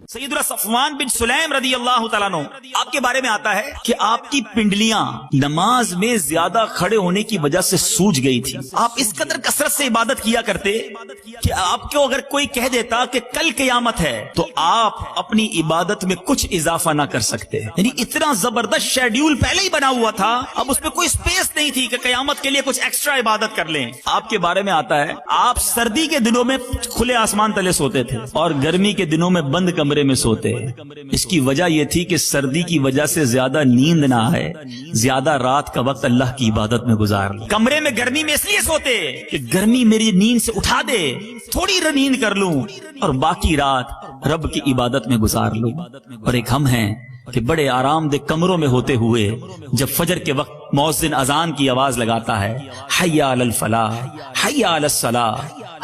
سیدنا صفوان بن سلیم رضی اللہ تعالیٰ عنہ، آپ کے بارے میں آتا ہے کہ آپ کی پنڈلیاں نماز میں زیادہ کھڑے ہونے کی وجہ سے سوج گئی تھی. آپ اس قدر کثرت سے عبادت کیا کرتے کہ آپ کو اگر کوئی کہہ دیتا کہ کل قیامت ہے تو آپ اپنی عبادت میں کچھ اضافہ نہ کر سکتے. یعنی اتنا زبردست شیڈیول پہلے ہی بنا ہوا تھا، اب اس میں کوئی سپیس نہیں تھی کہ قیامت کے لیے کچھ ایکسٹرا عبادت کر لیں. آپ کے بارے میں آتا ہے آپ سردی کے دنوں میں کھلے آسمان تلے سوتے تھے اور گرمی کے دنوں میں بند کمرے میں سوتے. اس کی وجہ یہ تھی کہ سردی کی وجہ سے زیادہ نیند نہ آئے، زیادہ رات کا وقت اللہ کی عبادت میں گزار لیں. کمرے میں گرمی میں اس لیے سوتے کہ گرمی میری نیند سے اٹھا دے، تھوڑی نیند کر لوں اور باقی رات رب کی عبادت میں گزار لوں. اور ایک ہم ہیں کہ بڑے آرام دہ کمروں میں ہوتے ہوئے جب فجر کے وقت مؤذن اذان کی آواز لگاتا ہے حی علی الفلاح حی علی الصلاح،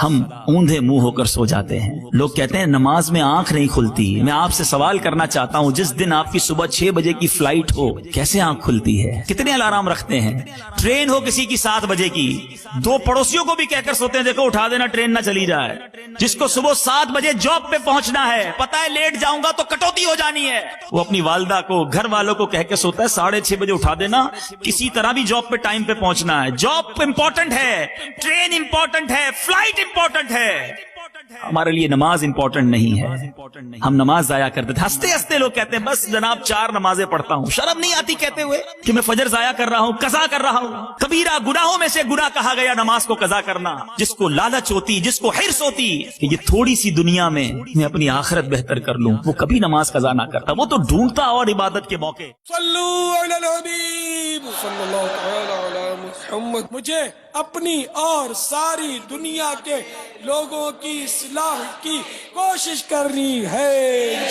ہم اوندھے منہ ہو کر سو جاتے ہیں. لوگ کہتے ہیں نماز میں آنکھ نہیں کھلتی. میں آپ سے سوال کرنا چاہتا ہوں، جس دن آپ کی صبح 6 بجے کی فلائٹ ہو کیسے آنکھ کھلتی ہے؟ کتنے الارم رکھتے ہیں؟ ٹرین ہو کسی کی 7 بجے کی، 2 پڑوسیوں کو بھی کہہ کر سوتے ہیں دیکھو اٹھا دینا ٹرین نہ چلی جائے. جس کو صبح 7 بجے جاب پہ پہنچنا ہے، پتہ ہے لیٹ جاؤں گا تو کٹوتی ہو جانی ہے، وہ اپنی والدہ کو گھر والوں کو کہہ کے سوتا ہے 6:30 بجے اٹھا دینا، کسی طرح بھی جاب پہ ٹائم پہ پہنچنا ہے. جاب امپورٹنٹ ہے، ٹرین امپورٹنٹ ہے، فلائٹ امپورٹنٹ ہے، ہمارے لیے نماز امپورٹنٹ نہیں ہے. ہم نماز ضائع کرتے تھے. ہنستے ہنستے لوگ کہتے ہیں بس جناب 4 نمازیں پڑھتا ہوں. شرم نہیں آتی کہتے ہوئے کہ میں فجر ضائع کر رہا ہوں، قضا کر رہا ہوں؟ کبیرہ گناہوں میں سے گناہ کہا گیا نماز کو قضا کرنا. جس کو لالچ ہوتی، جس کو حرص ہوتی کہ یہ تھوڑی سی دنیا میں اپنی آخرت بہتر کر لوں، وہ کبھی نماز قضا نہ کرتا. وہ تو ڈھونڈتا اور عبادت کے موقع. صلو علی الحبیب صلی اللہ تعالی علی محمد. مجھے اپنی اور ساری دنیا کے لوگوں کی اصلاح کی کوشش کرنی ہے.